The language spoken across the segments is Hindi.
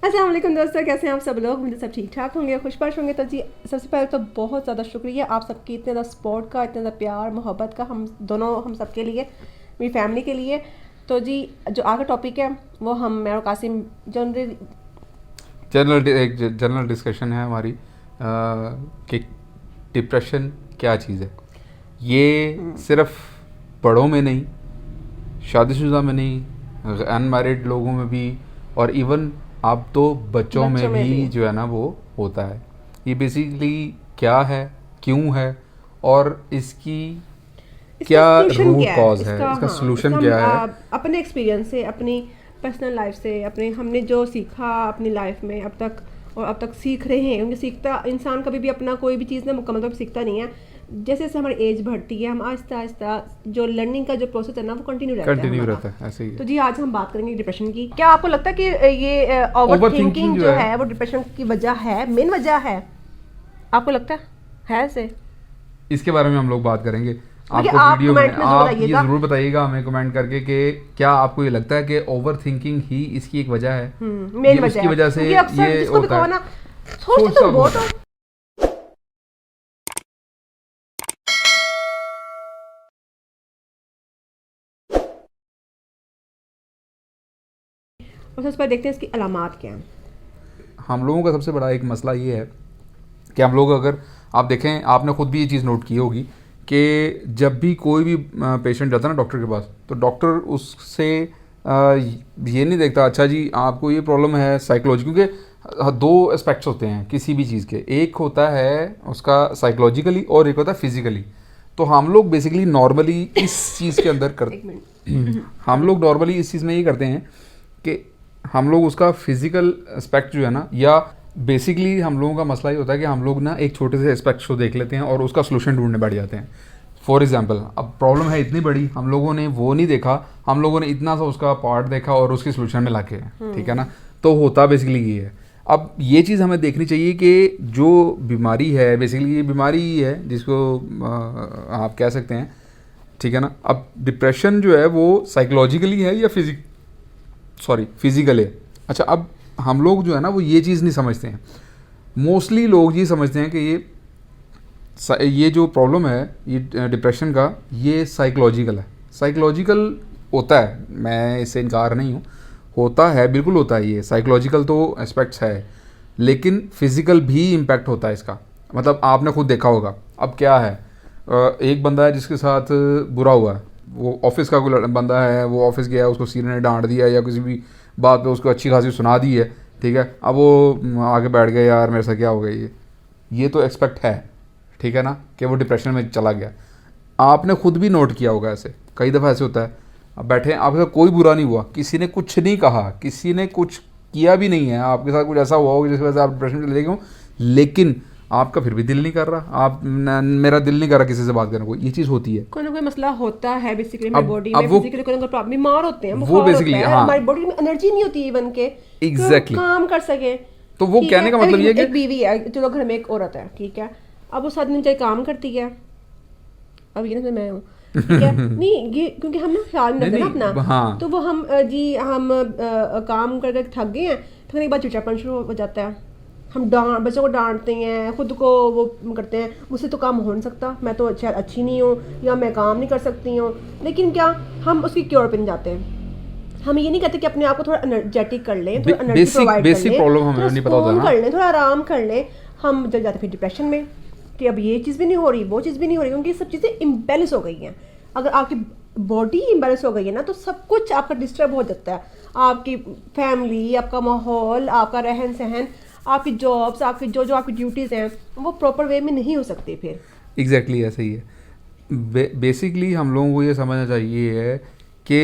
अस्सलाम वालेकुम दोस्तों, कैसे हैं आप सब लोग। मुझे सब ठीक ठाक होंगे, खुशबाश होंगे। तो जी सबसे पहले तो बहुत ज़्यादा शुक्रिया आप सबकी, इतने ज़्यादा सपोर्ट का, इतने ज़्यादा प्यार मोहब्बत का, हम सबके लिए, मेरी फैमिली के लिए। तो जी जो आगे टॉपिक है वो मैं और कासिम जनरल एक जनरल डिस्कशन है हमारी कि डिप्रेशन क्या चीज़ है। ये सिर्फ बड़ों में नहीं, शादीशुदा में नहीं, अनमैरिड लोगों में भी, और इवन आप तो बच्चों में भी जो है ना वो होता है। ये बेसिकली क्या है, क्यों है, और इसकी इसका क्या सोल्यूशन रूट क्या है, कॉज है, इसका हाँ इसका सोल्यूशन हम क्या है। अपने एक्सपीरियंस से, अपनी पर्सनल लाइफ से, अपने हमने जो सीखा अपनी लाइफ में अब तक और अब तक सीख रहे हैं, क्योंकि सीखता इंसान कभी भी अपना कोई भी चीज़ ना मुकम्मल तौर पर सीखता नहीं है। जैसे जैसे हमारी एज बढ़ती है हम आहिस्ता आहिस्ता जो लर्निंग का जो प्रोसेस है ना वो कंटिन्यू रहता है कंटिन्यू हमारा। रहता है, ऐसे ही तो है। जी आज हम बात करेंगे डिप्रेशन की। क्या आपको लगता है कि ये ओवर ओवर थिंकिंग थिंकिंग जो जो है, है वो डिप्रेशन की वजह है, मेन वजह है? आपको लगता है ऐसे? इसके बारे में हम लोग बात करेंगे। देखिए आपको आप वीडियो में कमेंट में जरूर आप ये बताइएगा। ज़रूर बताइएगा हमें कमेंट करके कि क्या आपको ये लगता है कि ओवर थिंकिंग ही इसकी एक वजह है, मेन ये वजह उसकी है, वजह से क्योंकि अक्सर ये जिसको भी होता कहो है। ना सोचते सोचता तुम बहुत बहुत हो। है। और सबसे पहले देखते हैं इसकी अलामात क्या हैं। हम लोगों का सबसे बड़ा एक मसला ये है कि हम लोग, अगर आप देखें, आपने खुद भी ये चीज़ नोट की होगी कि जब भी कोई भी पेशेंट जाता है ना डॉक्टर के पास, तो डॉक्टर उससे ये नहीं देखता अच्छा जी आपको ये प्रॉब्लम है साइकोलॉजी, क्योंकि दो एस्पेक्ट्स होते हैं किसी भी चीज़ के। एक होता है उसका साइकोलॉजिकली और एक होता है फिजिकली। तो हम लोग बेसिकली नॉर्मली इस चीज़ के अंदर कर एक मिनट हम सॉरी। लोग नॉर्मली इस चीज़ में ये करते हैं कि हम लोग उसका फिजिकल एस्पेक्ट जो है ना, या बेसिकली हम लोगों का मसला ये होता है कि हम लोग ना एक छोटे से एस्पेक्ट को देख लेते हैं और उसका सोल्यूशन ढूंढने बैठ जाते हैं। फॉर एग्जाम्पल, अब प्रॉब्लम है इतनी बड़ी, हम लोगों ने वो नहीं देखा, हम लोगों ने इतना सा उसका पार्ट देखा और उसके सोल्यूशन में लाके, ठीक है ना। तो होता बेसिकली ये है। अब ये चीज़ हमें देखनी चाहिए कि जो बीमारी है, बेसिकली ये बीमारी ही है जिसको आप कह सकते हैं, ठीक है ना। अब डिप्रेशन जो है वो साइकोलॉजिकली है या फिजिकल है। अच्छा, अब हम लोग जो है ना वो ये चीज़ नहीं समझते हैं। मोस्टली लोग ये समझते हैं कि ये जो प्रॉब्लम है, ये डिप्रेशन का, ये साइकोलॉजिकल है। साइकोलॉजिकल होता है, मैं इससे इनकार नहीं हूँ, होता है, बिल्कुल होता है। ये साइकोलॉजिकल तो एस्पेक्ट्स है, लेकिन फिजिकल भी इम्पैक्ट होता है इसका। मतलब आपने खुद देखा होगा। अब क्या है, एक बंदा है जिसके साथ बुरा हुआ है, वो ऑफिस का कोई बंदा है, वो ऑफिस गया, उसको सीनियर ने डांट दिया या किसी भी बात पे उसको अच्छी खासी सुना दी है, ठीक है। अब वो आगे बैठ गया, यार मेरे साथ क्या हो गया, ये तो एक्सपेक्ट है, ठीक है ना, कि वो डिप्रेशन में चला गया। आपने खुद भी नोट किया होगा, ऐसे कई दफ़ा ऐसे होता है। अब बैठे हैं, आपके साथ कोई बुरा नहीं हुआ, किसी ने कुछ नहीं कहा, किसी ने कुछ किया भी नहीं है, आपके साथ कुछ ऐसा हुआ होगा जिसकी वजह से आप डिप्रेशन में चले गए हो, लेकिन आपका फिर भी दिल नहीं कर रहा, मेरा दिल नहीं कर रहा किसी से बात करने को, ये चीज़ होती है। कोई ना कोई मसला होता है बेसिकली हमारी बॉडी अब में, फिजिकली कोई ना कोई प्रॉब्लम, बीमार होते हैं, वो बुखार होता बेसिकली, है, हाँ, हमारी बॉडी में एनर्जी नहीं होती इवन के कि हम एग्जैक्टली। काम कर सके। तो वो ठीक कहने है, का मतलब ये है एक कि बीवी है, चलो घर में एक औरत है, ठीक है। अब वो 7 दिन चाहे काम करती है, अब ये ना मैं हूँ, ठीक है। नहीं ये क्योंकि हम ना ख्याल नहीं नहीं रखते ना नहीं, अपना। हाँ, तो वो हम काम कर कर थक गए हैं, थकने के बाद चिड़चिड़ापन शुरू हो जाता है। हम बच्चों को डांटते हैं, खुद को वो करते हैं, मुझसे तो काम हो नहीं सकता, मैं तो शायद अच्छी नहीं हूँ, या मैं काम नहीं कर सकती हूँ। लेकिन क्या हम उसकी क्योर पे नहीं जाते हैं। हम ये नहीं कहते कि अपने आप को थोड़ा एनर्जेटिक कर लें, थोड़ा एनर्जी प्रोवाइड कर बेसिक लें, प्रॉब्लम हमें थोड़ा नहीं पता होता सुकून ना। कर लें, थोड़ा आराम कर लें। हम जब जाते फिर डिप्रेशन में कि अब ये चीज़ भी नहीं हो रही, वो चीज़ भी नहीं हो रही, क्योंकि सब चीज़ें इम्बैलेंस हो गई हैं। अगर आपकी बॉडी इम्बैलेंस हो गई है ना तो सब कुछ आपका डिस्टर्ब हो जाता है। आपकी फैमिली, आपका माहौल, आपका रहन सहन, आपकी जॉब्स, आपकी जो जो आपकी ड्यूटीज़ हैं वो प्रॉपर वे में नहीं हो सकती फिर। एग्जैक्टली ऐसा ही है। बेसिकली हम लोगों को ये समझना चाहिए है कि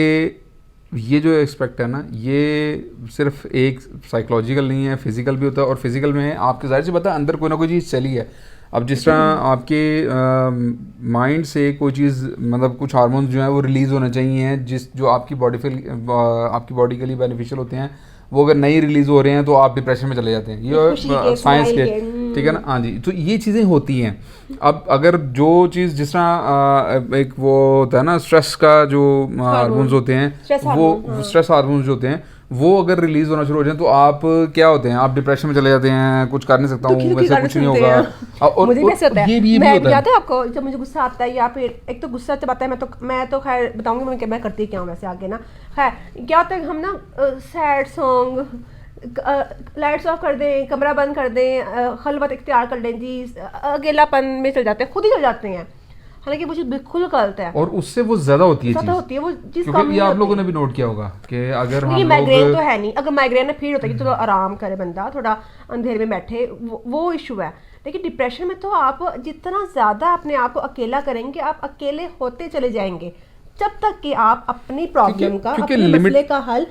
ये जो एक्सपेक्ट है ना, ये सिर्फ एक साइकोलॉजिकल नहीं है, फिजिकल भी होता है। और फिजिकल में आपके ज़ाहिर सी बात है अंदर कोई ना कोई चीज़ चली है। अब जिस तरह आपके माइंड से कोई चीज़, मतलब कुछ हार्मोन्स जो हैं वो रिलीज़ होने चाहिए, जो आपकी आपकी बॉडी के लिए बेनिफिशियल होते हैं, वो अगर नहीं रिलीज़ हो रहे हैं तो आप डिप्रेशन में चले जाते हैं। खुशी के, ये साइंस स्माइल के, के, ठीक है ना। हाँ जी, तो ये चीज़ें होती हैं। अब अगर जो चीज़, जिस तरह एक वो होता है ना स्ट्रेस का जो हार्मोन्स हार्मोन, होते हैं, स्ट्रेस वो हार्मोन, हाँ। स्ट्रेस हार्मोन्स जो होते हैं वो अगर रिलीज होना शुरू हो जाए तो आप क्या होते हैं, आप डिप्रेशन में चले जाते हैं, कुछ कर नहीं सकता हूँ, दुखी वैसे गाने कुछ नहीं सुनते होगा। हैं। और मुझे वैसे होता है, ये भी मैं होता याद है। है आपको जब मुझे गुस्सा आता है या फिर एक तो गुस्सा जब आता है, मैं तो खैर बताऊंगी मैं करती क्या हूँ वैसे आगे ना। खैर क्या होता है, हम ना सैड सॉन्ग, लाइट्स ऑफ कर दें, कमरा बंद कर दें, खलवत इख्तियार कर लें जी, अकेलापन में चल जाते हैं, खुद ही चल जाते हैं। हालांकि वो चीज़ बिल्कुल गलत है, और उससे वो ज्यादा होती है सतह चीज, होती है वो चीज़, कम क्योंकि नहीं ये आप होती। लोगों ने भी नोट किया होगा कि अगर ये हम माइग्रेन लोग तो है नहीं, अगर माइग्रेन है फिर होता है कि चलो आराम करे बंदा, थोड़ा अंधेरे में बैठे, वो इशू है। लेकिन डिप्रेशन में तो आप जितना ज़्यादा अपने आप को अकेला करेंगे, आप अकेले होते चले जाएंगे जब तक कि आप अपनी प्रॉब्लम का, क्योंकि अपने लिमिट- मसले का हल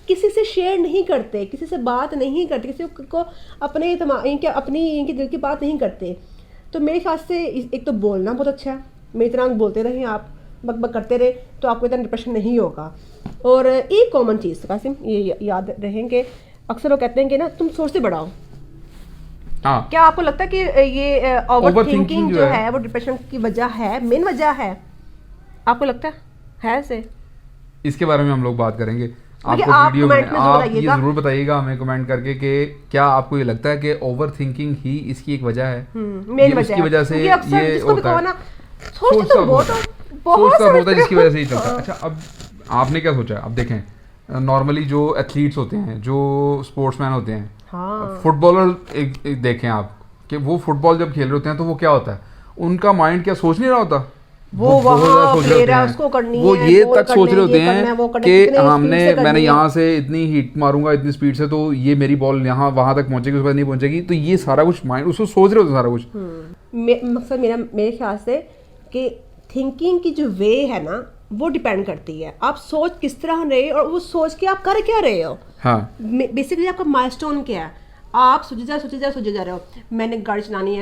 किसी से शेयर नहीं करते, किसी से बात नहीं करते, किसी को अपने इनके दिल की बात नहीं करते। तो मेरे ख्याल से एक तो बोलना बहुत अच्छा है, मेरी तरह बोलते रहें आप, बक बक करते रहे तो आपको इतना डिप्रेशन नहीं होगा। और एक कॉमन चीज़ कासिम ये याद रहेंगे, अक्सर वो कहते हैं कि ना तुम सोचते बढ़ाओ। हाँ, क्या आपको लगता है कि ये ओवर Overthinking थिंकिंग जो जो है है वो डिप्रेशन की वजह है, मेन वजह है? आपको लगता है ऐसे? इसके बारे में हम लोग बात करेंगे देखिए, आपको आप वीडियो में। कमेंट में जरूर आप ये आइएगा। जरूर बताइएगा हमें कमेंट करके कि क्या आपको ये लगता है कि ओवर थिंकिंग ही इसकी एक वजह है, मेन ये वजह उसकी है, वजह से क्योंकि अक्सर ये जिसको भी होता कहो है। ना सोचते तो बहुत हो, बहुत सोचता बहुत है समझते जिसकी हो। वजह से ही चलता है। अच्छा, अब आपने क्या सोचा? अब देखें, नॉर्मली जो एथलीट्स होते हैं, जो स्पोर्ट्समैन होते हैं, हाँ, फुटबॉलर एक देखें आप कि वो फुटबॉल जब खेल रहे होते हैं तो वो क्या होता है, उनका माइंड क्या सोच नहीं रहा होता, वो बहुत वहाँ ज़्यादा सोच रहे प्लेयर होते है, हैं। उसको करनी वो है, ये गोल तक सोच करने रहे होते ये करना है, वो हैं करना है, कि कितने स्पीड हमने से करनी मैंने है। यहाँ से इतनी हिट मारूंगा इतनी स्पीड से तो ये मेरी बॉल यहाँ वहां तक पहुंचेगी, उसके बाद नहीं पहुंचेगी। तो ये सारा कुछ माइंड उसको सोच रहे होते हैं सारा कुछ। मकसद मेरे ख्याल से कि थिंकिंग की जो वे है ना वो डिपेंड करती है आप सोच किस तरह रहे हो और वो सोच के आप कर क्या रहे हो। हाँ, बेसिकली आपका माइलस्टोन क्या है, आप सोचे जा रहे हो मैंने गाड़ी चलानी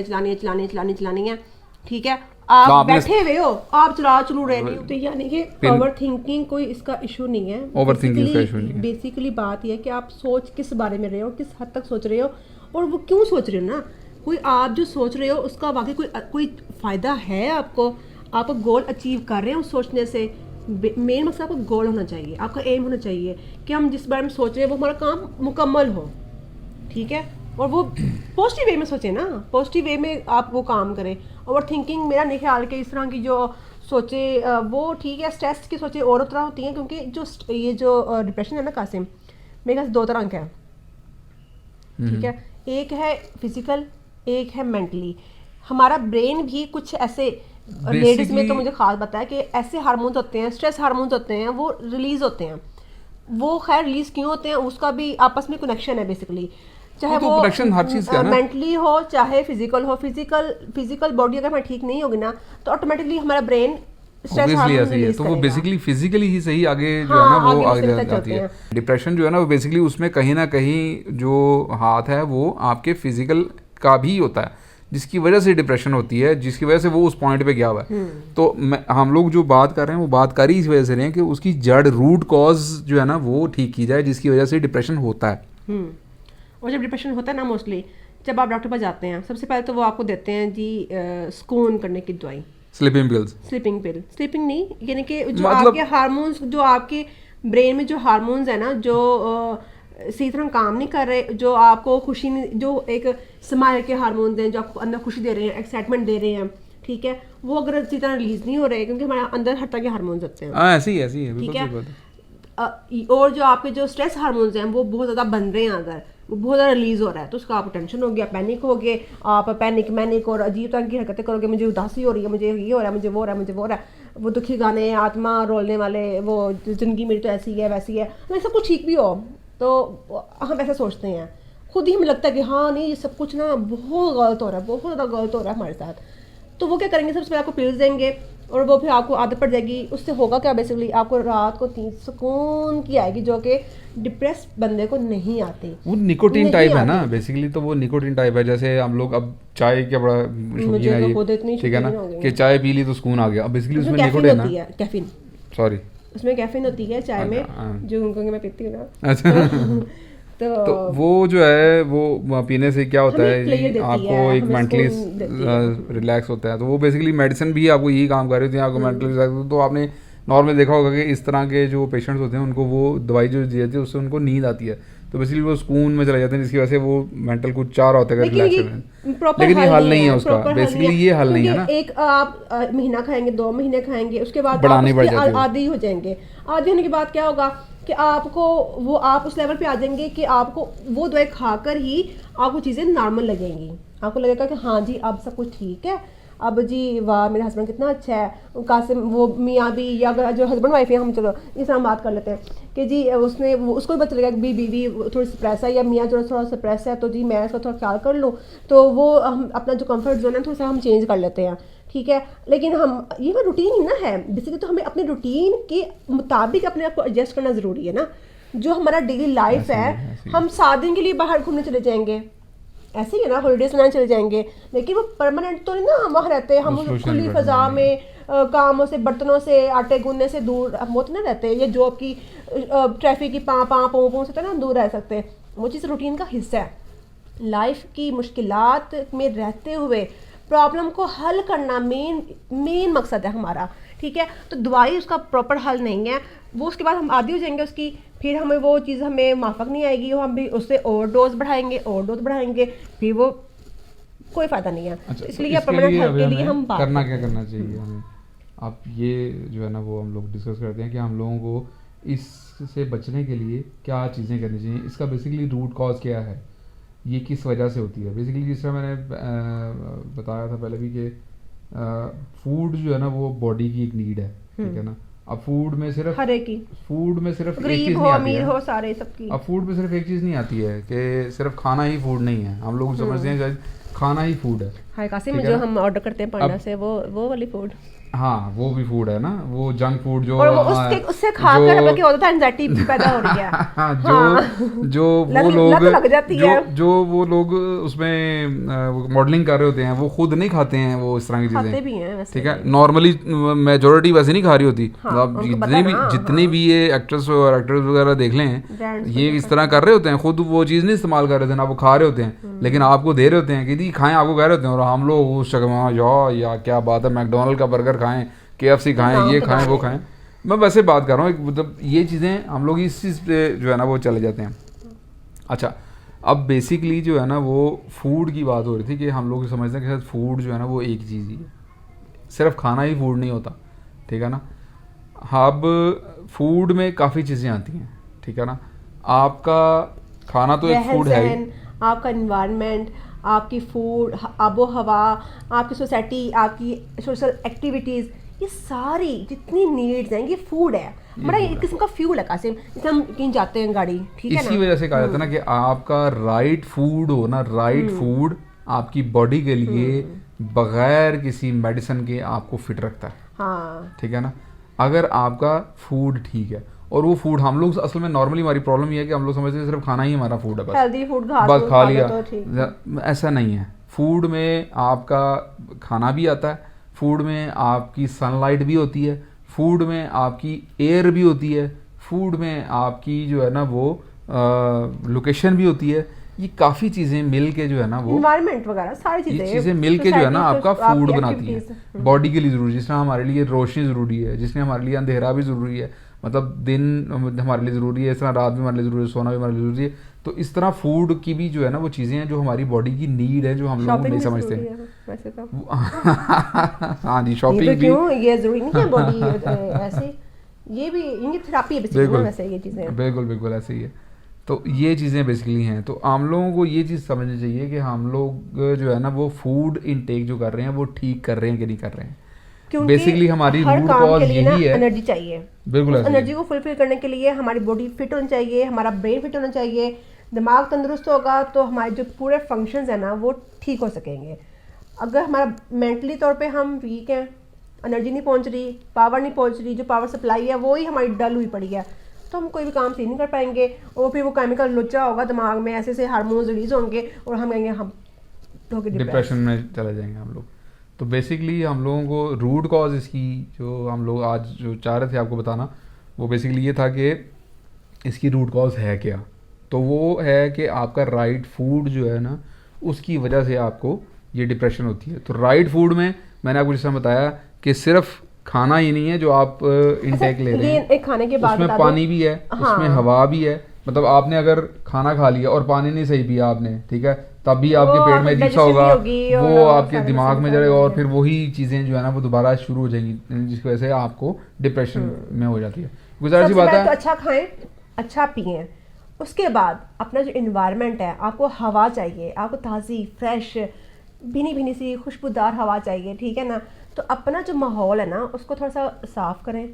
है, ठीक है, तो आप आपने- बैठे हुए हो, आप चलू रहे नहीं हो, तो यानी कि ओवर थिंकिंग कोई इसका इशू नहीं है। Overthinking इसका issue नहीं है। बेसिकली बात यह है कि आप सोच किस बारे में रहे हो, किस हद तक सोच रहे हो और वो क्यों सोच रहे हो ना। कोई आप जो सोच रहे हो उसका वाकई कोई फ़ायदा है आपको, आप गोल अचीव कर रहे हैं उस सोचने से। मेन मकसद आपका गोल होना चाहिए, आपका एम होना चाहिए कि हम जिस बारे में सोच रहे हैं वो हमारा काम मुकम्मल हो, ठीक है, और वो पॉजिटिव वे में सोचें ना, पॉजिटिव वे में आप वो काम करें। ओवर थिंकिंग मेरा नहीं ख्याल कि इस तरह की जो सोचे वो ठीक है, स्ट्रेस की सोचे और तरह होती हैं, क्योंकि ये जो डिप्रेशन है ना कासिम, मेरे ख्याल से दो तरह का है, ठीक है, एक है फिजिकल, एक है मेंटली। हमारा ब्रेन भी कुछ ऐसे, लेडीज में तो मुझे खास पता है कि ऐसे हार्मोन्स होते हैं, स्ट्रेस हार्मोन्स होते हैं, वो रिलीज होते हैं। वो खैर रिलीज क्यों होते हैं उसका भी आपस में कनेक्शन है बेसिकली, चाहे तो वो connection हर चीज़ का है ना। मेंटली हो चाहे फिजिकल हो। फिजिकल बॉडी अगर हमारी ठीक नहीं होगी ना तो ऑटोमेटिकली हमारा ब्रेन स्ट्रेस ऑब्वियसली हार्मोन ऐसे ही है। रिलीज तो वो करेगा। बेसिकली फिजिकली ही सही आगे जो हाँ, है ना वो आगे आगे उससे जाती चलते है। हैं। डिप्रेशन जो है ना वो बेसिकली उसमें कहीं ना कहीं जो हाथ है वो आपके फिजिकल का भी होता है, जिसकी वजह से डिप्रेशन होती है, जिसकी वजह से वो उस पॉइंट पे गया हुआ है। तो हम लोग जो बात कर रहे हैं वो बात कर ही इस वजह से रहे हैं कि उसकी जड़ रूट कॉज जो है ना वो ठीक की जाए, जिसकी वजह से डिप्रेशन होता है। और जब डिप्रेशन होता है ना, मोस्टली जब आप डॉक्टर पास जाते हैं सबसे पहले तो वो आपको देते हैं जी सुकून करने की दवाई, स्लीपिंग पिल्स। स्लीपिंग नहीं, यानी कि जो मतलब- आपके हार्मोन्स, जो आपके ब्रेन में जो हार्मोन्स है ना जो सही तरह काम नहीं कर रहे, जो आपको खुशी नहीं, जो एक स्माइल के हार्मोन्स हैं जो आपको अंदर खुशी दे रहे हैं, एक्साइटमेंट दे रहे हैं, ठीक है, वो अगर सही तरह रिलीज नहीं हो रहे, क्योंकि हमारे अंदर हर तरह के हार्मोन्स होते हैं, हाँ, ऐसी ही है, ठीक बिल्कुल है। सही बात है। और जो आपके जो स्ट्रेस हार्मोन्स हैं वो बहुत ज़्यादा बन रहे हैं, अगर वो बहुत ज़्यादा रिलीज हो रहा है तो उसका आपको टेंशन हो गया, पैनिक हो गए, आप पैनिक और अजीब तरह की हरकतें करोगे, मुझे उदासी हो रही है, मुझे ये हो रहा है, मुझे वो हो रहा है, वो दुखी गाने, आत्मा रोलने वाले, वो ज़िंदगी मेरी तो ऐसी है वैसी है, सब कुछ ठीक भी हो तो हम ऐसा सोचते हैं, खुद ही हमें लगता है कि हाँ नहीं ये सब कुछ ना बहुत गलत हो रहा है, बहुत ज़्यादा गलत हो रहा है हमारे साथ। तो वो क्या करेंगे, सबसे पहले आपको पिल्स देंगे और वो फिर आपको आदत पड़ जाएगी। उससे होगा क्या, बेसिकली आपको रात को सुकून की आएगी, जो कि डिप्रेस बंदे को नहीं आती। वो निकोटीन नहीं टाइप है ना आती। बेसिकली, तो वो निकोटीन टाइप है। जैसे हम लोग अब चाय के बड़ा शौकीन मुझे है तो खुद इतनी ये, ठीक है ना, शौकीन हो गई कि चाय पी ली तो सुकून आ गया। अब बेसिकली उसमें उसमें कैफीन निकोटीन होती है, है, कैफीन, सॉरी, उसमें कैफीन होती है चाय में, हाँ। जो उनको मैं पीती हूँ ना। अच्छा। तो वो जो है वो पीने से क्या होता हमें है pleasure जी, देती आपको है, एक हमें मेंटली सुकून देती है। रिलैक्स होता है। तो वो बेसिकली मेडिसिन भी आपको यही काम कर रही होती है, आपको मेंटली रिलैक्स। तो आपने नॉर्मली देखा होगा कि इस तरह के जो पेशेंट्स होते हैं उनको वो दवाई जो दी जाती है उससे उनको नींद आती है, तो बेसिकली वो सुकून में चले जाते हैं, जिसकी वजह से वो मेंटल कुछ चाह रहा होता है लेकिन ये रिलैक्स प्रॉपर लेकिन ये हल नहीं है उसका, proper हल नहीं बेसिकली ये हल नहीं है ना। क्योंकि एक आप महीना खाएंगे, 2 महीने खाएंगे, उसके बाद बढ़ानी आप बढ़ उसके जाती है। आदी हो जाएंगे। आदी होने के बाद क्या होगा कि आपको वो आप उस लेवल पे आ जाएंगे कि आपको वो दवाई खाकर ही आपको चीज़ें नॉर्मल लगेंगी। आपको लगेगा कि हाँ जी अब सब कुछ ठीक है, अब जी वाह मेरा हस्बैंड कितना अच्छा है, कासिम वो मियाँ भी, या अगर जो हस्बैंड वाइफ है, हम चलो इस तरह बात कर लेते हैं कि जी उसने उसको भी पता चलेगा कि बीवी थोड़ी स्ट्रेस है या मियाँ जो थोड़ा स्ट्रेस है, तो जी मैं इसका थोड़ा ख्याल कर लूँ, तो वो हम अपना जो कंफर्ट जोन है थोड़ा सा हम चेंज कर लेते हैं, ठीक है। लेकिन हम ये रूटीन ही ना है बेसिकली, तो हमें अपने रूटीन के मुताबिक अपने आप को एडजस्ट करना ज़रूरी है ना। जो हमारा डेली लाइफ ऐसे ही है, है, ऐसे ही हम 7 दिन के लिए बाहर घूमने चले जाएंगे, ऐसे ही है ना, हॉलीडेज मनाने चले जाएंगे, लेकिन वो परमानेंट तो नहीं ना हम वहाँ रहते हैं, हम वो social खुली environment फजा नहीं में कामों से, बर्तनों से, आटे गूंदने से दूर हम वो तो ना रहते हैं, या जॉब की ट्रैफिक की पों से तो ना दूर रह सकते। वो चीज़ रूटीन का हिस्सा है। लाइफ की मुश्किलात में रहते हुए प्रॉब्लम को हल करना मेन मकसद है हमारा, ठीक है। तो दवाई उसका प्रॉपर हल नहीं है, वो उसके बाद हम आदी हो जाएंगे उसकी, फिर हमें वो चीज़ हमें माफक नहीं आएगी, वो हम भी उससे ओवरडोज बढ़ाएंगे, फिर वो कोई फ़ायदा नहीं है। अच्छा, इसलिए इसके परमानेंट लिए हल अभी के लिए हमें हम बात करना करते क्या हैं। करना चाहिए हमें, आप ये जो है ना वो हम लोग डिस्कस करते हैं कि हम लोगों को इससे बचने के लिए क्या चीज़ें करनी चाहिए, इसका बेसिकली रूट कॉज क्या है, ये किस वजह से होती है। बेसिकली जिस तरह मैंने बताया था पहले भी कि फूड जो है ना वो बॉडी की एक नीड है, ठीक है ना। अब फूड में सिर्फ हर एक की, एक गरीब चीज़ हो नहीं आती अमीर है। हो सारे सबकी। अब फूड में सिर्फ एक चीज़ नहीं आती है कि सिर्फ खाना ही फूड नहीं है, हम लोग समझते हैं शायद खाना ही फूड है। हाय कासिम, ठीक है जो ना? हम ऑर्डर करते हैं पांडा अब- से, वो वाली फूड, हाँ वो भी फूड है ना, वो जंक फूड जो और वो हमारा- उससे खाकर जो- हमें क्या होता है, एंजाइटी पैदा हो रही है। जो वो लत लोग लग जाती है। जो वो लोग उसमें मॉडलिंग कर रहे होते हैं वो खुद नहीं खाते हैं वो इस तरह की खाते चीज़ें, भी हैं वैसे ठीक है। भी। नॉर्मली मेजोरिटी वैसे नहीं खा रही होती, हाँ, मतलब उनको पता है ना, जितने हाँ। भी ये एक्ट्रेस और एक्टर्स वगैरह देख लें, Brands ये को इस तरह कर रहे होते हैं, खुद वो चीज़ नहीं इस्तेमाल कर रहे थे ना, वो खा रहे होते हैं, लेकिन आपको दे रहे होते हैं कि दी खाएं, आपको कह रहे होते हैं, और हम लोग उस जगह में जाओ या क्या बात है, मैकडोनल्ड का बर्गर खाएं, KFC खाएं, नाम ये तो खाएं, वो डालें। खाएं। मैं वैसे बात कर रहा हूँ, मतलब ये चीज़ें हम लोग इस चीज़ पे जो है ना वो चले जाते हैं। अच्छा, अब बेसिकली जो है ना वो फूड की बात हो रही थी कि हम लोग समझते हैं कि शायद फूड जो है ना वो एक चीज़ ही है, सिर्फ खाना ही फूड नहीं होता, ठीक है ना। अब फूड में काफ़ी चीज़ें आती हैं, ठीक है ना। आपका खाना तो एक रहन फूड है ही। सहन, आपका इन्वायरमेंट, आपकी फूड, आबो हवा, आपकी सोसाइटी, आपकी सोशल एक्टिविटीज़, ये सारी जितनी नीड्स हैं ये फूड है हमारा, एक किस्म का फ्यूल है कासिम, जैसे हम कहीं जाते हैं गाड़ी, ठीक है इसी ना। वजह से कहा जाता है ना कि आपका राइट फूड हो ना, राइट फूड आपकी बॉडी के लिए बगैर किसी मेडिसिन के आपको फिट रखता है, हाँ, ठीक है ना। अगर आपका फूड ठीक है, और वो फूड हम लोग असल में नॉर्मली हमारी प्रॉब्लम ये है कि हम लोग समझते हैं सिर्फ खाना ही हमारा फूड है, बस हेल्दी फूड घास बस फूस खा खा लो लिया, तो ठीक। ऐसा नहीं है। फूड में आपका खाना भी आता है, फूड में आपकी सनलाइट भी होती है, फूड में आपकी एयर भी होती है, फूड में आपकी जो है ना वो लोकेशन भी होती है, ये काफ़ी चीज़ें मिल के जो है ना वो इन्वायरमेंट वगैरह सारी ये चीज़ें, चीज़ें मिल के जो है ना society, आपका आपकी फूड बनाती activities, हैं बॉडी के लिए ज़रूरी। जिस तरह हमारे लिए रोशनी ज़रूरी है, जिसने हमारे लिए अंधेरा भी ज़रूरी है, मतलब दिन हमारे लिए ज़रूरी है, इस तरह रात भी हमारे लिए ज़रूरी है, सोना भी हमारे लिए ज़रूरी है। तो इस तरह फूड की भी जो है ना वो चीज़ें हैं जो हमारी बॉडी की नीड है, जो हम लोग शॉपिंग नहीं भी समझते जरूरी हैं। है वैसे तो। हाँ जी, ये शॉपिंग तो भी क्यों, ये जरूरी नहीं है बॉडी ऐसे, ये भी इनकी थेरापी है बेसिकली बिल्कुल वैसे ये चीज़ें। बिल्कुल बिल्कुल ऐसे ही है। तो ये चीज़ें बेसिकली हैं, तो हम लोगों को ये चीज़ समझनी चाहिए कि हम लोग जो है ना वो फूड इनटेक जो कर रहे हैं वो ठीक कर रहे हैं कि नहीं कर रहे हैं। क्योंकि बेसिकली हमारी हर रूट काम कॉज के लिए ना यही है। एनर्जी चाहिए, बिल्कुल उस ऐसे ही है। एनर्जी को फुलफिल करने के लिए हमारी बॉडी फिट होनी चाहिए, हमारा ब्रेन फिट होना चाहिए, दिमाग तंदुरुस्त होगा तो हमारे जो पूरे फंक्शंस हैं ना वो ठीक हो सकेंगे। अगर हमारा मेंटली तौर पे हम वीक हैं, एनर्जी नहीं पहुंच रही, पावर नहीं पहुंच रही, जो पावर सप्लाई है वो ही हमारी डल हुई पड़ी है, तो हम कोई भी काम सही नहीं कर पाएंगे, और फिर वो केमिकल लोचा होगा दिमाग में, ऐसे ऐसे हार्मोन्स रिलीज होंगे और हम कहेंगे हम डिप्रेशन में चले जाएंगे हम लोग। तो बेसिकली हम लोगों को रूट कॉज इसकी जो हम लोग आज जो चाह रहे थे आपको बताना, वो बेसिकली ये था कि इसकी रूट कॉज है क्या। तो वो है कि आपका राइट फूड जो है ना उसकी वजह से आपको ये डिप्रेशन होती है। तो राइट फूड में मैंने आपको जिस तरह बताया कि सिर्फ खाना ही नहीं है जो आप इनटेक ले रहे ये हैं, एक खाने के बाद उसमें बता दो। पानी भी है, हाँ। उसमें हवा भी है। मतलब आपने अगर खाना खा लिया और पानी नहीं सही पिया आपने, ठीक है, तब भी आपके वो पेट में आपको अजीब सा digestion होगा, नहीं होगी और वो आपके सारे दिमाग में मसले जाएगा और होंगे। फिर वही चीजें जो है ना वो दोबारा शुरू हो जाएंगी, जिसकी वजह से आपको डिप्रेशन में हो जाती है। गुजारा सी सबसे बात पहले तो है। अच्छा खाएं, अच्छा पिएं। उसके बाद अपना जो इन्वायरमेंट है, आपको हवा चाहिए, आपको ताज़ी फ्रेश भीनी भीनी सी खुशबूदार हवा चाहिए, ठीक है ना। तो अपना जो माहौल है ना उसको थोड़ा सा साफ करें,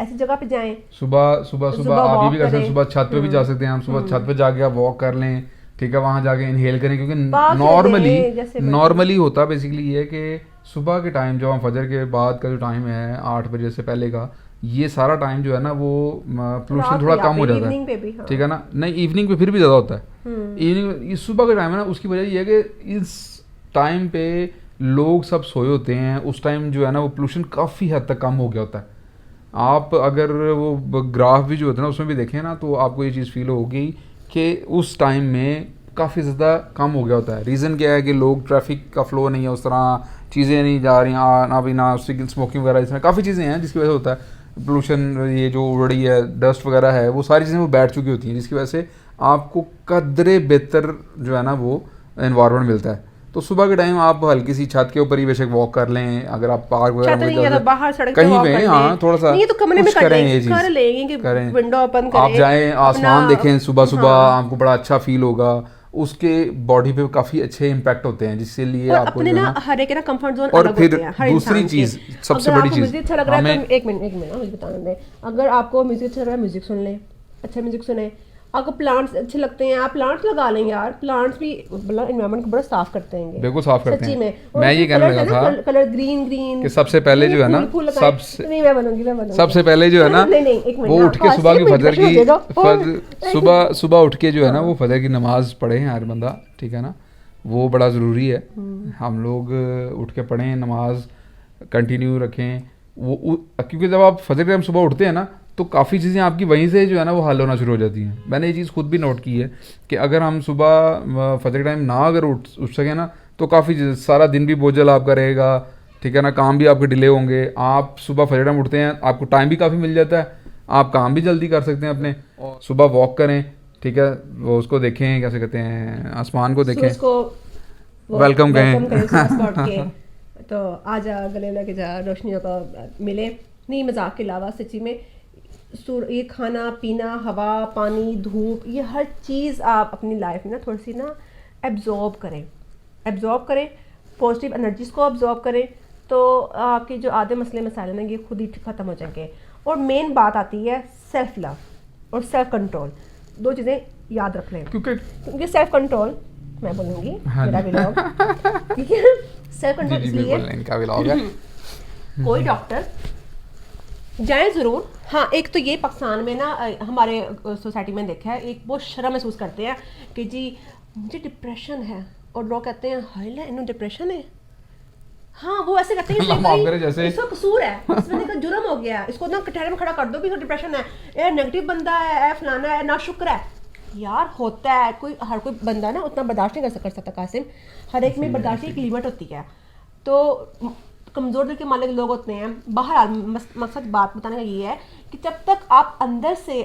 ऐसी जगह पे जाएं। सुबह सुबह सुबह सुबह आप ये walk भी कर सकते हैं, करें। सुबह छत पे भी जा सकते हैं हम, सुबह छत पे जाके आप वॉक कर लें, ठीक है, वहां जाके इनहेल करें, क्योंकि बात नॉर्मली लें, जैसे मर्जी। नॉर्मली होता बेसिकली ये है कि सुबह के टाइम जब हम फजर के बाद का जो टाइम है 8 बजे से पहले का, ये सारा टाइम जो है ना वो पोल्यूशन रात थोड़ा में कम हो जाता इवनिंग पे है, भी, हाँ। ठीक है ना। नहीं, इवनिंग पे फिर भी ज़्यादा होता है। इवनिंग ये सुबह के टाइम है ना, उसकी वजह ये है कि इस टाइम पे लोग सब सोए होते हैं, उस टाइम जो है ना वो पोल्यूशन काफ़ी हद तक कम हो गया होता है। आप अगर वो ग्राफ भी जो होता है ना उसमें भी देखें ना, तो आपको ये चीज़ फील होगी कि उस टाइम में काफ़ी ज़्यादा कम हो गया होता है। रीज़न क्या है कि लोग, ट्रैफिक का फ़्लो नहीं है उस तरह, चीज़ें नहीं जा रही, ना भी ना स्मोकिंग वगैरह, इसमें काफ़ी चीज़ें हैं जिसकी वजह से होता है पोल्यूशन। ये जो उड़ रही है डस्ट वगैरह है, वो सारी चीज़ें वो बैठ चुकी होती हैं, जिसकी वजह से आपको कदरे बेहतर जो है ना वो एनवायरनमेंट मिलता है। तो सुबह के टाइम आप हल्की सी छत के ऊपर ही बेशक वॉक कर लें, अगर आप पार्क वगैरह छत में नहीं है तो जाते- बाहर सड़क पे कहीं walk पे, कर लें। हाँ, थोड़ा सा नहीं है तो कमरे में कुछ कर करें, लें, ये चीज़ कर लेंगे कि करें। विंडो ओपन करें, आप जाएं, आसमान अपना- देखें सुबह सुबह, हाँ। आपको बड़ा अच्छा फील होगा, उसके बॉडी पे काफ़ी अच्छे इम्पैक्ट होते हैं, जिसके लिए और आपको अपने जो है ना ना। हर एक के ना कंफर्ट जोन और अलग फिर होते हैं हर दूसरी इंसान के। चीज़, सबसे अगर बड़ी आपको चीज़, म्यूजिक अच्छा लग रहा है हमें- तो एक मिनट ना मुझे बताने दें। अगर आपको म्यूजिक अच्छा लग रहा है, म्यूजिक सुन लें, अच्छा म्यूजिक सुने। आपको प्लांट्स अच्छे लगते हैं, आप प्लांट्स लगा लें यार। प्लांट्स भी मतलब एनवायरनमेंट को बड़ा साफ करते हैं, बिल्कुल साफ करते सच्ची हैं। में। और मैं ये उसके कहने colours लगा है ना, था कलर ग्रीन ग्रीन कि सबसे पहले जो है ना, फूल लगाएं। सबसे नहीं, मैं बनूंगी। सबसे पहले जो है ना नहीं नहीं, एक मिनट वो ना, उठ के आज सुबह से की मेरी फजर depression हो की जाएगा। सुबह सुबह उठ के जो है ना हाँ। वो फजर की नमाज पढ़े हर बंदा, ठीक है ना, वो बड़ा ज़रूरी है। हम लोग उठ के पढ़ें, नमाज कंटिन्यू रखें वो, क्योंकि जब आप फजर के टाइम सुबह उठते हैं ना तो काफ़ी चीज़ें आपकी वहीं से जो है ना वो हल होना शुरू हो जाती हैं। मैंने ये चीज़ खुद भी नोट की है कि अगर हम सुबह फजर के टाइम ना अगर उठ सकें ना तो काफ़ी सारा दिन भी बोझल आपका रहेगा, ठीक है ना, काम भी आपके डिले होंगे। आप सुबह फजर टाइम उठते हैं, आपको टाइम भी काफ़ी मिल जाता है, आप काम भी जल्दी कर सकते हैं अपने। और सुबह वॉक करें, ठीक है, वो उसको देखें, कैसे कहते हैं, आसमान को देखें, सूरज को वेलकम कहें। सुबह सुबह उठ के। तो आजा गले लगे जा, रोशनियों का मिले। नहीं, मजाक के अलावा सच्ची में ये खाना पीना, हवा, पानी, धूप, ये हर चीज़ आप अपनी लाइफ में ना थोड़ी सी ना एब्जॉर्ब करें, पॉजिटिव एनर्जीज को एब्जॉर्ब करें, तो आपके जो आधे मसले मसाइल हैं ना ये खुद ही ख़त्म हो जाएंगे। और मेन बात आती है सेल्फ लव और सेल्फ कंट्रोल, दो चीज़ें याद रख लें। क्योंकि सेल्फ कंट्रोल मैं बोलूँगी, हाँ मेरा जी। व्लॉग, ठीक है। सेल्फ कंट्रोल जी, इसलिए बिल्कुल, इनका व्लॉग है। कोई डॉक्टर जाए ज़रूर। हाँ, एक तो ये पाकिस्तान में ना हमारे सोसाइटी में देखा है, एक बहुत शर्म महसूस करते हैं कि जी मुझे डिप्रेशन है, और लोग कहते हैं हाय ले इन्होंने डिप्रेशन है। हाँ, वो ऐसे करते हैं माफ करें, जैसे इसका कसूर है, इस बंदे का जुर्म हो गया है, इसको ना कटहरे में खड़ा कर दो भी इसको डिप्रेशन है, ये नेगेटिव बंदा है, ये फलाना है, ना शुक्र है। यार होता है, हर कोई बंदा ना उतना बर्दाश्त नहीं कर सकता कासिम, हर एक में बर्दाश्त की एक लिमिट होती है। तो कमज़ोर दिल के मालिक लोग होते हैं। बहरहाल मकसद बात बताने का ये है कि जब तक आप अंदर से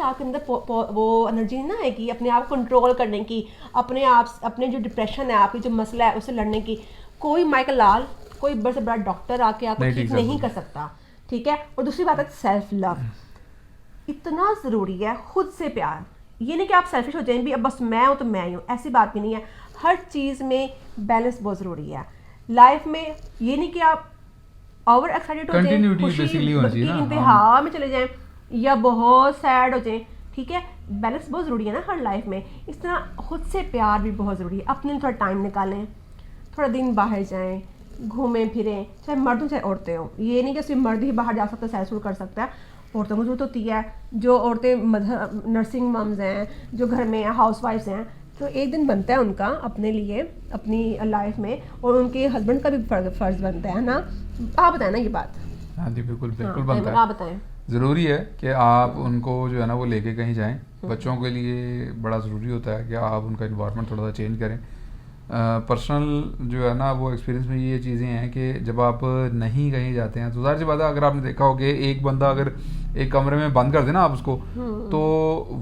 आपके अंदर वो एनर्जी ना आएगी अपने आप कंट्रोल करने की, अपने जो डिप्रेशन है, आपकी जो मसला है उससे लड़ने की, कोई माइकल लाल, कोई बड़े से बड़ा डॉक्टर आके आपको ठीक नहीं कर सकता, ठीक है। और दूसरी बात है सेल्फ लव, इतना ज़रूरी है, खुद से प्यार। ये नहीं कि आप सेल्फिश हो जाएं भी, अब बस मैं हूँ तो मैं ही हूँ, ऐसी बात भी नहीं है। हर चीज़ में बैलेंस बहुत ज़रूरी है लाइफ में। ये नहीं कि आप ओवर एक्साइटेड हो जाएं, खुशी की इंतहा में चले जाएं या बहुत सैड हो जाएं, ठीक है। बैलेंस बहुत ज़रूरी है ना हर लाइफ में। इस तरह खुद से प्यार भी बहुत ज़रूरी है। अपने लिए थोड़ा टाइम निकालें, थोड़ा दिन बाहर जाएं, घूमें फिरें, चाहे मर्द हो चाहे औरतें हो। ये नहीं कि सिर्फ मर्द ही बाहर जा सकता है, सैर सूर कर सकता है, औरतों को जरूरत होती है। जो औरतें नर्सिंग मम्स हैं, जो घर में हाउस वाइफ्स हैं, तो एक दिन बनता है उनका अपने लिए, अपनी लाइफ में, और उनके हस्बैंड का भी फ़र्ज़ बनता है ना। आप बताएं ना ये बात। हाँ जी, बिल्कुल बिल्कुल हाँ, बनता है। आप बताएं। ज़रूरी है कि आप उनको जो है ना वो लेके कहीं जाएं। बच्चों के लिए बड़ा ज़रूरी होता है कि आप उनका इन्वायरमेंट थोड़ा सा चेंज करें। पर्सनल जो है ना वो एक्सपीरियंस में ये चीज़ें हैं कि जब आप नहीं कहीं जाते हैं तो ज़ाहिर सी बात है, अगर आपने देखा हो कि एक बंदा अगर एक कमरे में बंद कर देना आप उसको, तो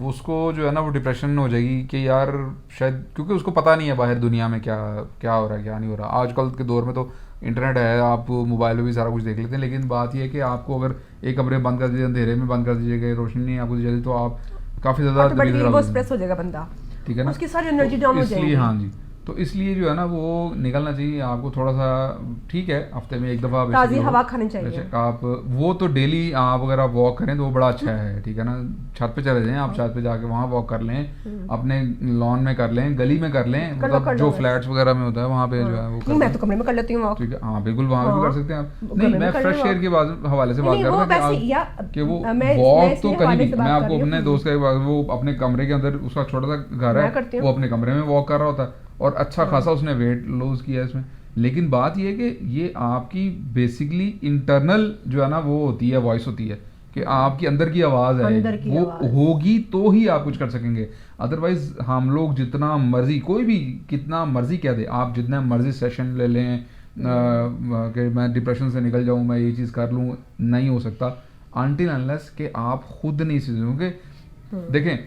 उसको जो है ना वो डिप्रेशन हो जाएगी कि यार शायद, क्योंकि उसको पता नहीं है बाहर दुनिया में क्या क्या हो रहा है क्या नहीं हो रहा। आजकल के दौर में तो इंटरनेट है, आप मोबाइल में भी सारा कुछ देख लेते हैं, लेकिन बात यह है कि आपको अगर एक कमरे में बंद कर दीजिए, अंधेरे में बंद कर दीजिएगा, रोशनी नहीं आपको दी जाती, तो आप काफ़ी ज़्यादा वो स्ट्रेस हो जाएगा बंदा, ठीक है ना, उसकी सारी एनर्जी डाउन हो जाएगी। इसलिए हाँ जी, तो इसलिए जो है ना वो निकलना चाहिए आपको थोड़ा सा। ठीक है, हफ्ते में एक दफ़ा ताज़ी हवा खानी चाहिए। आप वो तो डेली आप अगर आप वॉक करें तो वो बड़ा अच्छा है, ठीक है ना। छत पे चले जाएं आप, छत पे जाके वहाँ वॉक कर लें, अपने लॉन में कर लें, गली में कर लें, मतलब जो फ्लैट्स वगैरह में होता है वहाँ पे जो है वो मैं तो कमरे में कर लेती हूँ वॉक। ठीक है, हाँ बिल्कुल वहाँ पे भी कर सकते हैं आप। नहीं, मैं फ्रेश एयर के हवाले से बात कर रहा था कि वो वॉक तो कहीं भी, मैं आपको अपने दोस्त का वो अपने कमरे के अंदर, उसका छोटा सा घर है, वो अपने कमरे में वॉक कर रहा होता है और अच्छा खासा उसने वेट लूज किया इसमें। लेकिन बात ये है कि ये आपकी बेसिकली इंटरनल जो है ना वो होती है, वॉइस होती है कि आपकी अंदर की आवाज है, वो होगी तो ही आप कुछ कर सकेंगे। अदरवाइज हम लोग जितना मर्जी, कोई भी कितना मर्जी कह दे, आप जितना मर्जी सेशन ले लें कि मैं डिप्रेशन से निकल जाऊं, मैं ये चीज कर लूं, नहीं हो सकता अनटिल अनलेस कि आप खुद नहीं सीखोगे। देखें,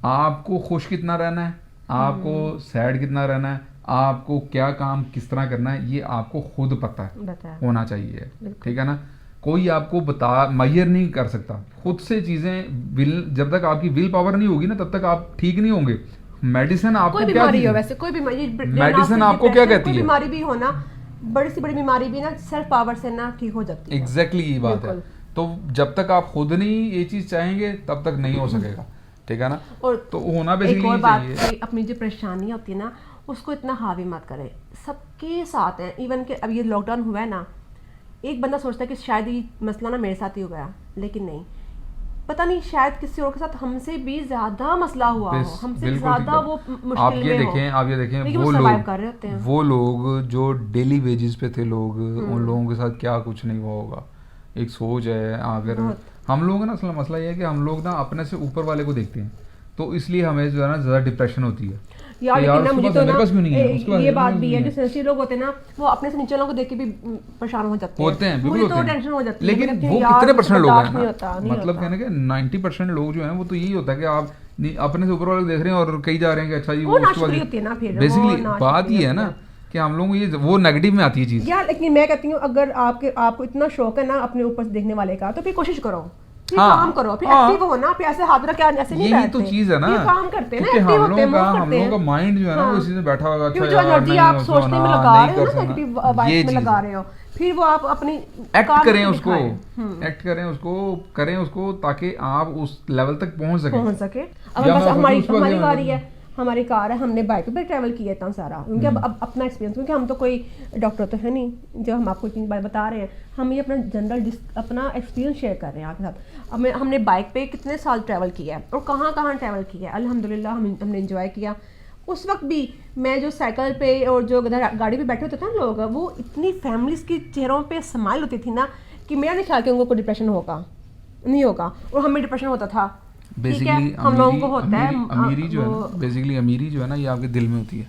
आपको खुश कितना रहना है, आपको सैड कितना रहना है, आपको क्या काम किस तरह करना है, ये आपको खुद पता है, होना चाहिए, ठीक है ना। कोई आपको मैयर नहीं कर सकता। खुद से चीजें जब तक आपकी विल पावर नहीं होगी ना, तब तक आप ठीक नहीं होंगे। मेडिसिन आपको क्या बीमारी हो, वैसे कोई बीमारी, मेडिसिन आपको क्या कहती है, बीमारी भी हो ना, बड़ी से बड़ी बीमारी भी ना सेल्फ पावर से ना ठीक हो जाती है। एग्जैक्टली ये बात है। तो जब तक आप खुद नहीं ये चीज चाहेंगे तब तक नहीं हो सकेगा, ठीक है ना। और तो होना बेसिकली एक और बात, अपनी जो परेशानी होती है ना उसको इतना हावी मत करें, सबके साथ है। इवन कि अब ये लॉकडाउन हुआ है ना, एक बंदा सोचता है कि शायद ये मसला ना मेरे साथ ही हो गया, लेकिन नहीं, पता नहीं शायद किसी और के साथ हमसे भी ज्यादा मसला हुआ हो, हमसे ज्यादा वो मुश्किल आप ये देखें वो लोग जो डेली वेजेस पे थे लोग, उन लोगों के साथ क्या कुछ नहीं हुआ होगा। एक सोच है, अगर हम लोग ना, असल मसला ये है कि हम लोग ना अपने से ऊपर वाले को देखते हैं, तो इसलिए हमें जो है ना ज्यादा डिप्रेशन होती है। यार लेकिन ना मुझे तो ना ये बात भी है, जो सेंसिटिव लोग होते हैं ना, वो अपने से नीचे लोगों को देख के भी परेशान हो जाते हैं, बिल्कुल तो टेंशन हो जाती है। लेकिन वो कितने परसेंट लोग हैं, मतलब कहने के 90% लोग जो हैं वो तो यही होता है कि आप अपने से ऊपर वाले देख रहे हैं और कहीं जा रहे हैं कि अच्छा जी वो बेसिकली बात ही है ना कि हम लोग ये वो नेगेटिव में आती है चीज। यार लेकिन मैं कहती हूँ, अगर आपको इतना शौक है ना अपने ऊपर से देखने वाले का, तो फिर कोशिश करो, फिर काम करो, फिर एक्टिव हो ना, फिर ऐसे हाथ रख के ऐसे नहीं बैठते। यही तो चीज है ना, ये काम करते हैं ना, एक्टिव होते हैं, हम लोगों का माइंड जो है ना वो इसी में बैठा हुआ, अच्छा जो एनर्जी आप सोचने में लगा रहे हो ना, नेगेटिव वाइब्स में लगा रहे हो, फिर वो आप अपनी एक्ट करें उसको, करें उसको ताकि आप उस लेवल तक पहुंच सके। अब बस हमारी बारी है, हमारी कार है, हमने बाइक पे ट्रैवल किया इतना सारा, क्योंकि अब अपना एक्सपीरियंस, क्योंकि हम तो कोई डॉक्टर तो है नहीं जो हम आपको इतनी बात बता रहे हैं, हम ये अपना जनरल अपना एक्सपीरियंस शेयर कर रहे हैं आपके साथ। अब हमने बाइक पे कितने साल ट्रैवल किया है और कहाँ कहाँ ट्रैवल किया है, अल्हम्दुलिल्लाह हमने एंजॉय किया। उस वक्त भी मैं जो साइकिल पे और जो गाड़ी पे बैठे होते थे ना लोग, वो इतनी फैमिलीज के चेहरों पे स्माइल होती थी ना कि मेरा नहीं ख्याल कि उनको कोई डिप्रेशन होगा, नहीं होगा, और हमें डिप्रेशन होता था। बेसिकली हम लोगों को होता है अमीरी जो है ना, बेसिकली अमीरी जो है ना ये आपके दिल में होती है।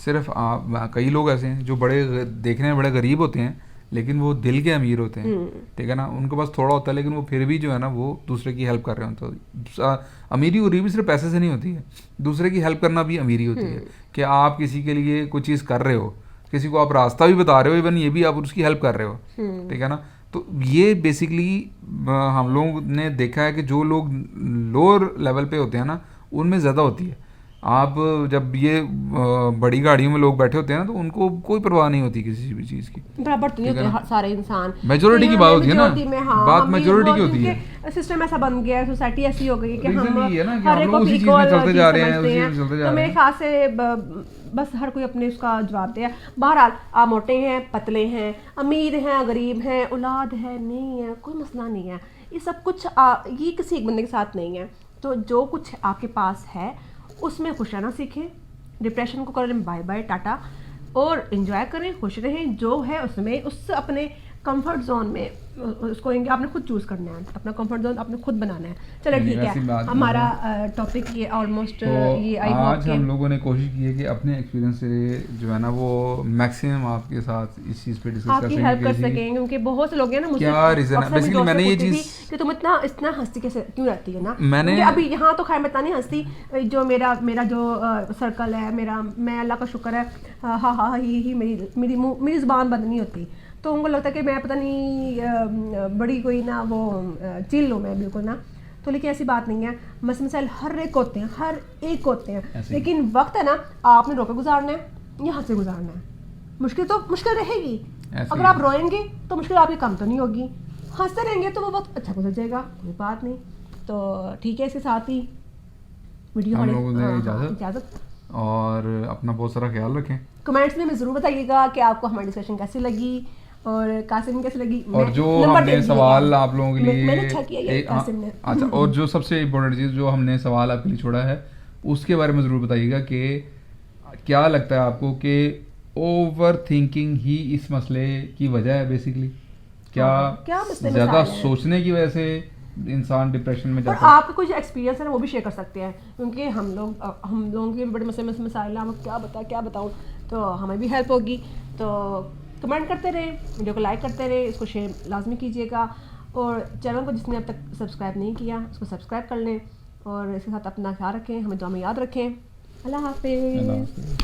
सिर्फ आप, कई लोग ऐसे हैं जो बड़े देखने में बड़े गरीब होते हैं लेकिन वो दिल के अमीर होते हैं, ठीक है ना। उनके पास थोड़ा होता है लेकिन वो फिर भी जो है ना वो दूसरे की हेल्प कर रहे होते हैं। तो अमीरी हो रही भी सिर्फ पैसे से नहीं होती है, दूसरे की हेल्प करना भी अमीरी होती है कि आप किसी के लिए कुछ चीज़ कर रहे हो, किसी को आप रास्ता भी बता रहे हो, इवन ये भी आप उसकी हेल्प कर रहे हो, ठीक है ना। तो ये बेसिकली हम लोग ने देखा है कि जो लोग लोअर लेवल पे होते हैं ना उनमें ज़्यादा होती है। आप जब ये बड़ी गाड़ियों में लोग बैठे होते हैं ना तो उनको कोई परवाह नहीं होती किसी भी चीज़ की, बराबर तो नहीं होते सारे इंसान, मेजोरिटी की बात होती है ना, बात मेजोरिटी की होती है। सिस्टम ऐसा बन गया है, सोसाइटी ऐसी हो गई है कि हम हर एक को उसी चीज़ में चलते जा रहे हैं, तो मेरे ख्याल से बस हर कोई अपने उसका जवाब दे। बहरहाल आप मोटे हैं, पतले हैं, अमीर हैं, गरीब हैं, औलाद है, नहीं है, कोई मसला नहीं है। ये सब कुछ ये किसी एक बंदे के साथ नहीं है। तो जो कुछ आपके पास है उसमें खुश रहना सीखें, डिप्रेशन को करें बाय बाय टाटा, और एंजॉय करें, खुश रहें, जो है उसमें उससे अपने कंफर्ट जोन में उसको कहेंगे आपने खुद चूज करना है, अपना कंफर्ट जोन आपने खुद बनाना है। चलो नहीं, ठीक वैसी है, बात हमारा टॉपिक ये ऑलमोस्ट तो ये आई होप आज हम लोगों ने कोशिश की है कि अपने एक्सपीरियंस से जो है ना वो मैक्सिमम आपके साथ इस चीज़ पे डिस्कस आपकी हेल्प कर सकें, क्योंकि बहुत से लोग हैं ना मुझसे क्या रीज़न है अक्सर मेरी बेसिकली दोस्त मैंने ये पूछती चीज़ थी कि तुम इतना हंसती कैसे क्यों रहती है ना। मैंने- क्योंकि अभी यहाँ तो खैर मैं इतना नहीं हंसती, जो मेरा जो सर्कल है, मैं अल्लाह का शुक्र है, हाँ हाँ ही मेरी ज़ुबान बंद नहीं होती। तो उनको लगता है कि मैं पता नहीं बड़ी कोई ना वो चिल हूँ मैं बिल्कुल ना। तो लेकिन ऐसी बात नहीं है, मसाइल हर एक होते हैं, हर एक होते हैं, ऐसे ही। लेकिन वक्त है ना, आपने रोके गुजारना है या हंस से गुजारना है। मुश्किल रहेगी, ऐसे अगर ही। आप रोएंगे तो मुश्किल आपकी कम तो नहीं होगी, हंसते रहेंगे तो वो बहुत अच्छा गुजर जाएगा, कोई बात नहीं। तो ठीक है, इसके साथ ही वीडियो हम लोगों को इजाज़त। इजाज़त और अपना बहुत सारा ख्याल रखें। कमेंट्स में ज़रूर बताइएगा कि आपको हमारी डिस्कशन कैसी लगी और कासिम कैसी लगी। और जो हमने सवाल आप लोगों के लिए मैंने अच्छा किया ये कासिम ने। अच्छा, और जो सबसे इम्पोर्टेंट चीज़ जो हमने सवाल आपके लिए छोड़ा है उसके बारे में ज़रूर बताइएगा कि क्या लगता है आपको कि ओवर थिंकिंग ही इस मसले की वजह है बेसिकली, क्या मसले ज़्यादा मसाइल हैं? सोचने की वजह से इंसान डिप्रेशन में और जाता है? आपका कुछ एक्सपीरियंस है ना वो भी शेयर कर सकते हैं, क्योंकि हम लोगों के भी बड़े मसाइल हैं, हम क्या बताऊँ, तो हमें भी हेल्प होगी। तो कमेंट करते रहे, वीडियो को लाइक करते रहे, इसको शेयर लाजमी कीजिएगा, और चैनल को जिसने अब तक सब्सक्राइब नहीं किया उसको सब्सक्राइब कर लें, और इसके साथ अपना ख्याल रखें, हमें दुआ में याद रखें। अल्लाह हाफिज़।